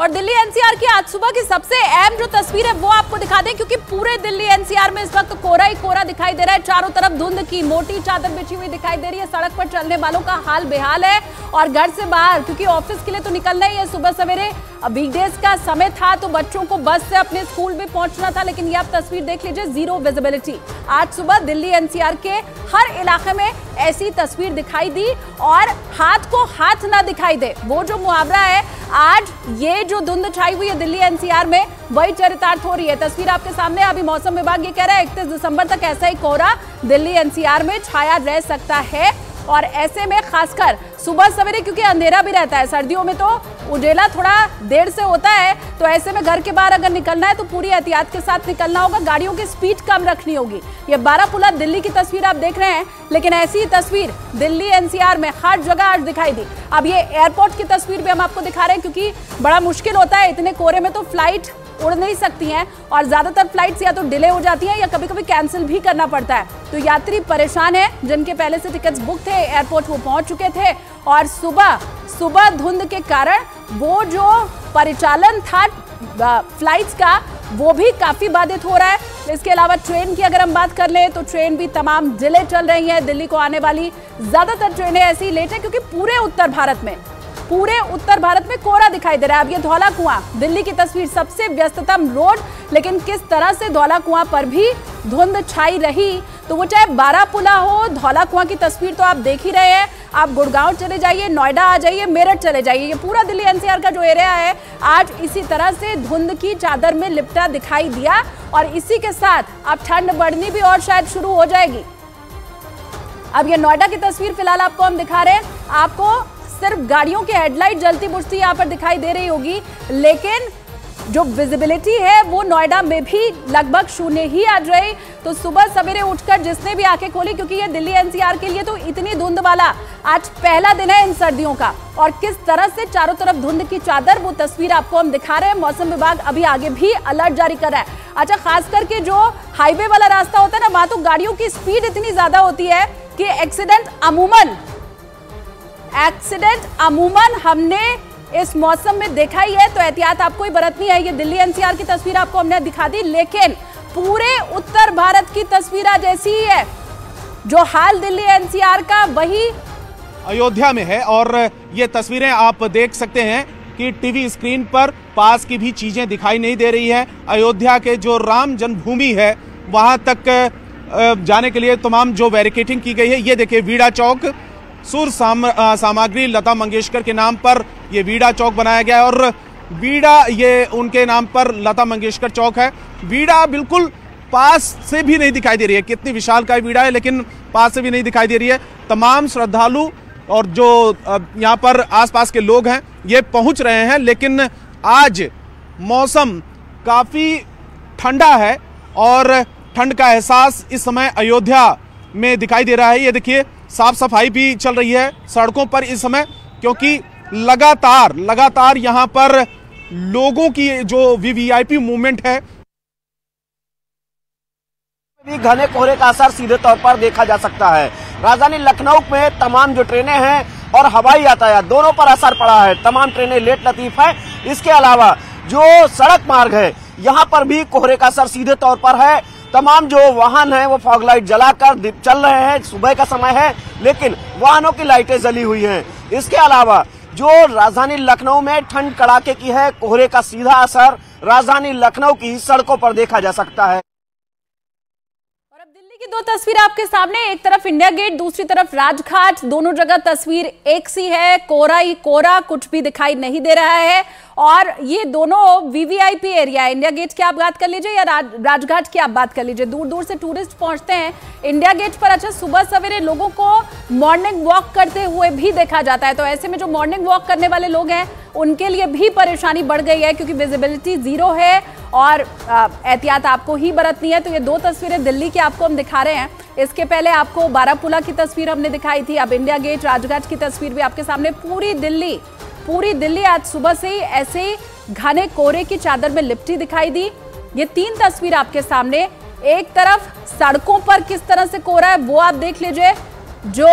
और दिल्ली एनसीआर की आज सुबह की सबसे अहम जो तस्वीर है वो आपको दिखा दें, क्योंकि पूरे दिल्ली एनसीआर में इस वक्त कोहरा ही कोहरा दिखाई दे रहा है। चारों तरफ धुंध की मोटी चादर बिछी हुई दिखाई दे रही है। सड़क पर चलने वालों का हाल बेहाल है और घर से बाहर, क्योंकि ऑफिस के लिए तो निकलना ही है सुबह सवेरे, वीकडेज का समय था तो बच्चों को बस से अपने स्कूल में पहुंचना था, लेकिन ये आप तस्वीर देख लीजिए, जीरो विजिबिलिटी। आज सुबह दिल्ली एनसीआर के हर इलाके में ऐसी तस्वीर दिखाई दी और हाथ को हाथ ना दिखाई दे, वो जो मुहावरा है, आज ये जो धुंध छाई हुई है दिल्ली एनसीआर में वही चरितार्थ हो रही है। तस्वीर आपके सामने। अभी मौसम विभाग ये कह रहा है 31 दिसंबर तक ऐसा ही कोहरा दिल्ली एनसीआर में छाया रह सकता है और ऐसे में खासकर सुबह सवेरे, क्योंकि अंधेरा भी रहता है, सर्दियों में तो उजेला थोड़ा देर से होता है, तो ऐसे में घर के बाहर अगर निकलना है तो पूरी एहतियात के साथ निकलना होगा। गाड़ियों की स्पीड कम रखनी होगी। ये बारापुला दिल्ली की तस्वीर आप देख रहे हैं, लेकिन ऐसी तस्वीर दिल्ली एनसीआर में हर जगह आज दिखाई दी। अब ये एयरपोर्ट की तस्वीर भी हम आपको दिखा रहे हैं, क्योंकि बड़ा मुश्किल होता है, इतने कोहरे में तो फ्लाइट उड़ नहीं सकती हैं और ज्यादातर फ्लाइट्स या तो डिले हो जाती हैं या कभी कभी कैंसिल भी करना पड़ता है। तो यात्री परेशान हैं, जिनके पहले से टिकट्स बुक थे एयरपोर्ट वो पहुंच चुके थे और सुबह धुंध के कारण वो जो परिचालन था फ्लाइट्स का वो भी काफी बाधित हो रहा है। इसके अलावा ट्रेन की अगर हम बात कर लें तो ट्रेन भी तमाम डिले चल रही है। दिल्ली को आने वाली ज्यादातर ट्रेनें ऐसी ही लेट है, क्योंकि पूरे उत्तर भारत में कोहरा दिखाई दे रहा है। अब ये धौला कुआं दिल्ली की तस्वीर, सबसे व्यस्ततम रोड, लेकिन किस तरह से धौला कुआं पर भी धुंध छाई रही, तो वो चाहे बारापुला हो, धौला कुआं की तस्वीर तो आप देख ही रहे हैं। आप गुड़गांव चले जाइए, नोएडा आ जाइए, मेरठ चले जाइए, ये पूरा दिल्ली एनसीआर का जो एरिया है आज इसी तरह से धुंध की चादर में लिपटा दिखाई दिया और इसी के साथ अब ठंड बढ़नी भी और शायद शुरू हो जाएगी। अब ये नोएडा की तस्वीर फिलहाल आपको हम दिखा रहे हैं। आपको सिर्फ गाड़ियों की हेडलाइट जलती बुझती यहाँ पर दिखाई दे रही होगी, लेकिन जो विजिबिलिटी है वो नोएडा में भी लगभग शून्य ही आज रही। तो सुबह सवेरे उठकर जिसने भी आंखें खोली, क्योंकि ये दिल्ली एनसीआर के लिए तो इतनी धुंध वाला आज पहला दिन है इन सर्दियों का, और किस तरह से चारों तरफ धुंध की चादर, वो तस्वीर आपको हम दिखा रहे हैं। मौसम विभाग अभी आगे भी अलर्ट जारी कर रहा है। अच्छा, खास करके जो हाईवे वाला रास्ता होता है ना, वहां तो गाड़ियों की स्पीड इतनी ज्यादा होती है कि एक्सीडेंट अमूमन हमने इस मौसम में देखा ही है, तो एहतियात आपको ही बरतनी है। ये दिल्ली एनसीआर की तस्वीर आपको हमने दिखा दी, लेकिन पूरे उत्तर भारत की तस्वीर आज ऐसी ही है। जो हाल दिल्ली एनसीआर का वही अयोध्या में है और ये तस्वीरें आप देख सकते हैं कि टीवी स्क्रीन पर पास की भी चीजें दिखाई नहीं दे रही है। अयोध्या के जो राम जन्मभूमि है वहां तक जाने के लिए तमाम जो बैरिकेडिंग की गई है, ये देखिए वीड़ा चौक, सुर सामग्री लता मंगेशकर के नाम पर ये वीड़ा चौक बनाया गया है और वीड़ा ये उनके नाम पर लता मंगेशकर चौक है। वीड़ा बिल्कुल पास से भी नहीं दिखाई दे रही है, कितनी विशाल का वीड़ा है, लेकिन पास से भी नहीं दिखाई दे रही है। तमाम श्रद्धालु और जो यहाँ पर आसपास के लोग हैं ये पहुंच रहे हैं, लेकिन आज मौसम काफी ठंडा है और ठंड का एहसास इस समय अयोध्या में दिखाई दे रहा है। ये देखिए, साफ सफाई भी चल रही है सड़कों पर इस समय, क्योंकि लगातार यहाँ पर लोगों की जो वीवीआईपी मूवमेंट है, घने कोहरे का असर सीधे तौर पर देखा जा सकता है। राजधानी लखनऊ में तमाम जो ट्रेनें हैं और हवाई यातायात दोनों पर असर पड़ा है। तमाम ट्रेनें लेट लतीफ है। इसके अलावा जो सड़क मार्ग है यहाँ पर भी कोहरे का असर सीधे तौर पर है। तमाम जो वाहन हैं वो फॉग लाइट जलाकर चल रहे हैं। सुबह का समय है, लेकिन वाहनों की लाइटें जली हुई हैं। इसके अलावा जो राजधानी लखनऊ में ठंड कड़ाके की है, कोहरे का सीधा असर राजधानी लखनऊ की सड़कों पर देखा जा सकता है। और अब दिल्ली की दो तस्वीर आपके सामने, एक तरफ इंडिया गेट, दूसरी तरफ राजघाट, दोनों जगह तस्वीर एक सी है, कोहरा ही कोहरा, कुछ भी दिखाई नहीं दे रहा है। और ये दोनों वीवीआईपी एरिया है। इंडिया गेट की आप बात कर लीजिए या राजघाट की आप बात कर लीजिए, दूर दूर से टूरिस्ट पहुंचते हैं इंडिया गेट पर। अच्छा, सुबह सवेरे लोगों को मॉर्निंग वॉक करते हुए भी देखा जाता है, तो ऐसे में जो मॉर्निंग वॉक करने वाले लोग हैं उनके लिए भी परेशानी बढ़ गई है, क्योंकि विजिबिलिटी जीरो है और एहतियात आपको ही बरतनी है। तो ये दो तस्वीरें दिल्ली की आपको हम दिखा रहे हैं। इसके पहले आपको बारापुला की तस्वीर हमने दिखाई थी, अब इंडिया गेट, राजघाट की तस्वीर भी आपके सामने। पूरी दिल्ली आज सुबह से ही ऐसे घने कोहरे की चादर में लिपटी दिखाई दी। ये तीन तस्वीर आपके सामने, एक तरफ सड़कों पर किस तरह से कोहरा है वो आप देख लीजिए, जो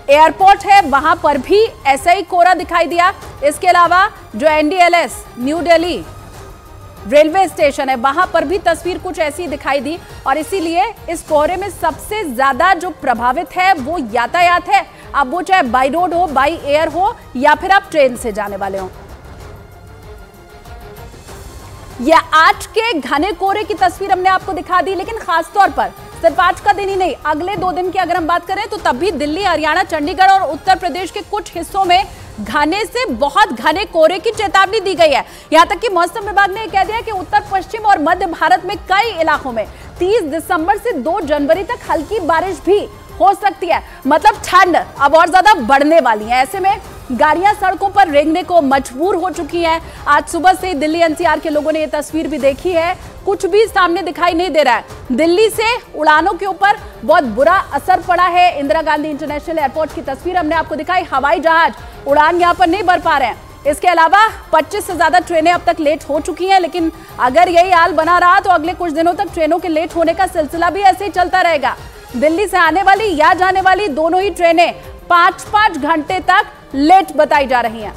एयरपोर्ट है वहां पर भी ऐसा ही कोहरा दिखाई दिया। इसके अलावा जो NDLS new Delhi railway station है वहां पर भी तस्वीर कुछ ऐसी दिखाई दी और इसीलिए इस कोहरे में सबसे ज्यादा जो प्रभावित है वो यातायात है। अब वो चाहे बाई रोड हो, बाई एयर हो या फिर आप ट्रेन से जाने वाले हो। यह आज के घने कोहरे की तस्वीर हमने आपको दिखा दी, लेकिन खासतौर पर सिर्फ आज का दिन ही नहीं, अगले 2 दिन की अगर हम बात करें तो तब भी दिल्ली, हरियाणा, चंडीगढ़ और उत्तर प्रदेश के कुछ हिस्सों में घने से बहुत घने कोहरे की चेतावनी दी गई है। यहां तक कि मौसम विभाग ने कह दिया कि उत्तर पश्चिम और मध्य भारत में कई इलाकों में 30 दिसंबर से 2 जनवरी तक हल्की बारिश भी हो सकती है। मतलब ठंड अब और ज्यादा बढ़ने वाली है। ऐसे में गाड़ियां सड़कों पर रेंगने को मजबूर हो चुकी हैं। आज सुबह से दिल्ली NCR के लोगों ने यह तस्वीर भी देखी है, कुछ भी सामने दिखाई नहीं दे रहा है। दिल्ली से उड़ानों के ऊपर बहुत बुरा असर पड़ा है। इंदिरा गांधी इंटरनेशनल एयरपोर्ट की तस्वीर हमने आपको दिखाई, हवाई जहाज उड़ान यहां पर नहीं भर पा रहे हैं। इसके अलावा 25 से ज्यादा ट्रेनें अब तक लेट हो चुकी हैं, लेकिन अगर यही हाल बना रहा तो अगले कुछ दिनों तक ट्रेनों के लेट होने का सिलसिला भी ऐसे ही चलता रहेगा। दिल्ली से आने वाली या जाने वाली दोनों ही ट्रेनें 5-5 घंटे तक लेट बताई जा रही हैं।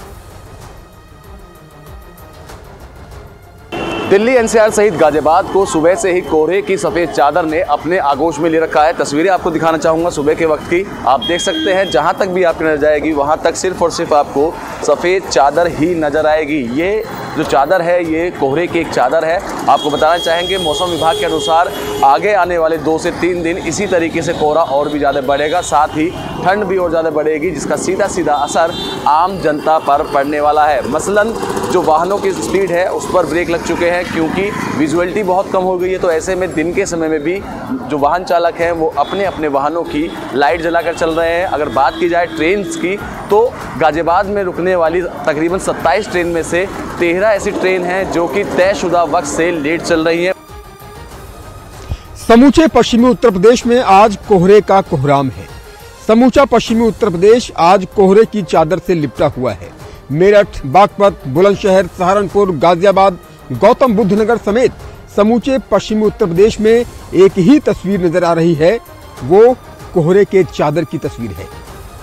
दिल्ली NCR सहित गाजियाबाद को सुबह से ही कोहरे की सफ़ेद चादर ने अपने आगोश में ले रखा है। तस्वीरें आपको दिखाना चाहूँगा सुबह के वक्त की। आप देख सकते हैं जहाँ तक भी आपकी नजर जाएगी वहाँ तक सिर्फ और सिर्फ आपको सफ़ेद चादर ही नज़र आएगी। ये जो चादर है ये कोहरे की एक चादर है। आपको बताना चाहेंगे मौसम विभाग के अनुसार आगे आने वाले 2 से 3 दिन इसी तरीके से कोहरा और भी ज़्यादा बढ़ेगा, साथ ही ठंड भी और ज़्यादा बढ़ेगी, जिसका सीधा सीधा असर आम जनता पर पड़ने वाला है। मसलन जो वाहनों की स्पीड है उस पर ब्रेक लग चुके हैं क्योंकि विजुअलिटी बहुत कम हो गई है। तो ऐसे में दिन के समय में भी जो वाहन चालक हैं वो अपने अपने वाहनों की लाइट जलाकर चल रहे हैं। अगर बात की जाए ट्रेन की तो गाजियाबाद में रुकने वाली तकरीबन 27 ट्रेन में से 13 ऐसी ट्रेन हैं जो कि तयशुदा वक्त से लेट चल रही हैं। समूचे पश्चिमी उत्तर प्रदेश में आज कोहरे का कोहराम है। समूचा पश्चिमी उत्तर प्रदेश आज कोहरे की चादर से लिपटा हुआ है। मेरठ, बागपत, बुलंदशहर, सहारनपुर, गाजियाबाद, गौतम बुद्ध नगर समेत समूचे पश्चिमी उत्तर प्रदेश में एक ही तस्वीर नजर आ रही है, वो कोहरे के चादर की तस्वीर है।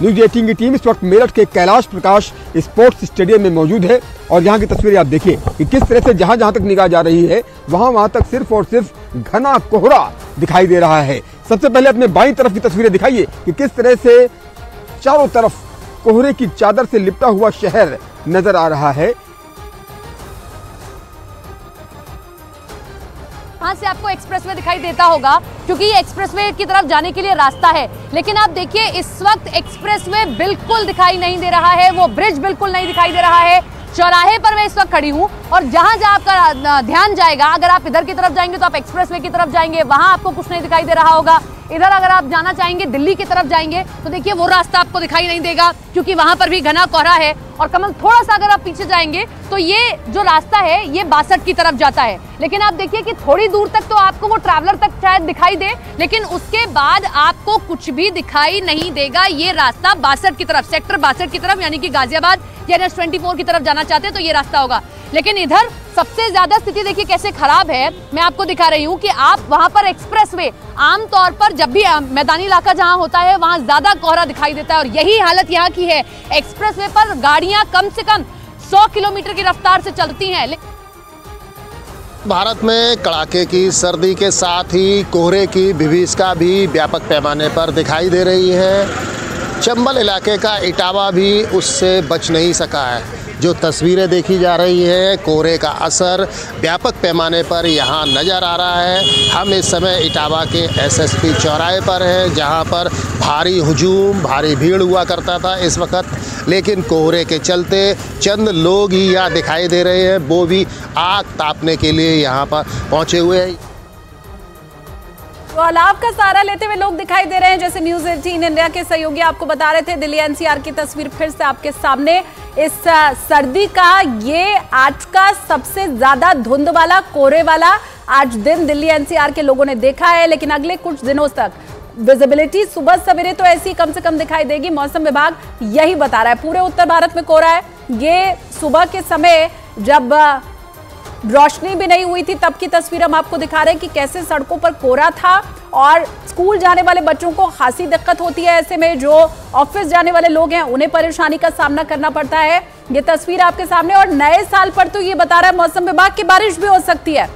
न्यूज़ 18 की टीम इस वक्त मेरठ के कैलाश प्रकाश स्पोर्ट्स स्टेडियम में मौजूद है और यहाँ की तस्वीरें आप देखिए कि किस तरह से जहाँ जहाँ तक निगाह जा रही है वहाँ तक सिर्फ और सिर्फ घना कोहरा दिखाई दे रहा है। सबसे पहले अपने बाईं तरफ की तस्वीरें दिखाइए कि किस तरह से चारों तरफ कोहरे की चादर से लिपटा हुआ शहर नजर आ रहा है। वहाँ से आपको एक्सप्रेसवे दिखाई देता होगा क्योंकि ये एक्सप्रेसवे की तरफ जाने के लिए रास्ता है, लेकिन आप देखिए इस वक्त एक्सप्रेसवे बिल्कुल दिखाई नहीं दे रहा है, वो ब्रिज बिल्कुल नहीं दिखाई दे रहा है। चौराहे पर मैं इस वक्त खड़ी हूँ और जहाँ जहाँ आपका ध्यान जाएगा, अगर आप इधर की तरफ जाएंगे तो आप एक्सप्रेसवे की तरफ जाएंगे, वहाँ आपको कुछ नहीं दिखाई दे रहा होगा। इधर अगर आप जाना चाहेंगे दिल्ली की तरफ जाएंगे तो देखिए वो रास्ता आपको दिखाई नहीं देगा क्योंकि वहां पर भी घना कोहरा है। और कमल थोड़ा सा अगर आप पीछे जाएंगे तो ये जो रास्ता है ये 62 की तरफ जाता है, लेकिन आप देखिए कि थोड़ी दूर तक तो आपको वो ट्रैवलर तक शायद दिखाई दे, लेकिन उसके बाद आपको कुछ भी दिखाई नहीं देगा। ये रास्ता 62 की तरफ, सेक्टर 62 की तरफ, यानी कि गाजियाबाद या NH24 की तरफ जाना चाहते हैं तो ये रास्ता होगा। लेकिन इधर सबसे ज्यादा स्थिति देखिए कैसे खराब है। मैं आपको दिखा रही हूँ कि आप वहां पर एक्सप्रेसवे, आमतौर पर जब भी मैदानी इलाका जहां होता है वहां ज्यादा कोहरा दिखाई देता है और यही हालत यहाँ की है। एक्सप्रेसवे पर गाड़ियां कम से कम 100 किलोमीटर की रफ्तार से चलती हैं। भारत में कड़ाके की सर्दी के साथ ही कोहरे की विभीषिका भी व्यापक पैमाने पर दिखाई दे रही है। चंबल इलाके का इटावा भी उससे बच नहीं सका है। जो तस्वीरें देखी जा रही है, कोहरे का असर व्यापक पैमाने पर यहाँ नज़र आ रहा है। हम इस समय इटावा के SSP चौराहे पर हैं जहाँ पर भारी हुजूम, भारी भीड़ हुआ करता था इस वक्त, लेकिन कोहरे के चलते चंद लोग ही यहाँ दिखाई दे रहे हैं, वो भी आग तापने के लिए यहाँ पर पहुँचे हुए हैं। तो अलाव का सहारा लेते हुए लोग दिखाई दे रहे हैं, जैसे न्यूज़ 18 इंडिया के सहयोगी आपको बता रहे थे। दिल्ली NCR की तस्वीर फिर से आपके सामने। इस सर्दी का ये आज का सबसे ज्यादा धुंध वाला, कोहरे वाला आज दिन दिल्ली NCR के लोगों ने देखा है, लेकिन अगले कुछ दिनों तक विजिबिलिटी सुबह सवेरे तो ऐसी कम से कम दिखाई देगी। मौसम विभाग यही बता रहा है। पूरे उत्तर भारत में कोहरा है। ये सुबह के समय जब रोशनी भी नहीं हुई थी, तब की तस्वीर हम आपको दिखा रहे हैं कि कैसे सड़कों पर कोहरा था और स्कूल जाने वाले बच्चों को खासी दिक्कत होती है। ऐसे में जो ऑफिस जाने वाले लोग हैं उन्हें परेशानी का सामना करना पड़ता है। ये तस्वीर आपके सामने, और नए साल पर तो ये बता रहा है मौसम विभाग की बारिश भी हो सकती है।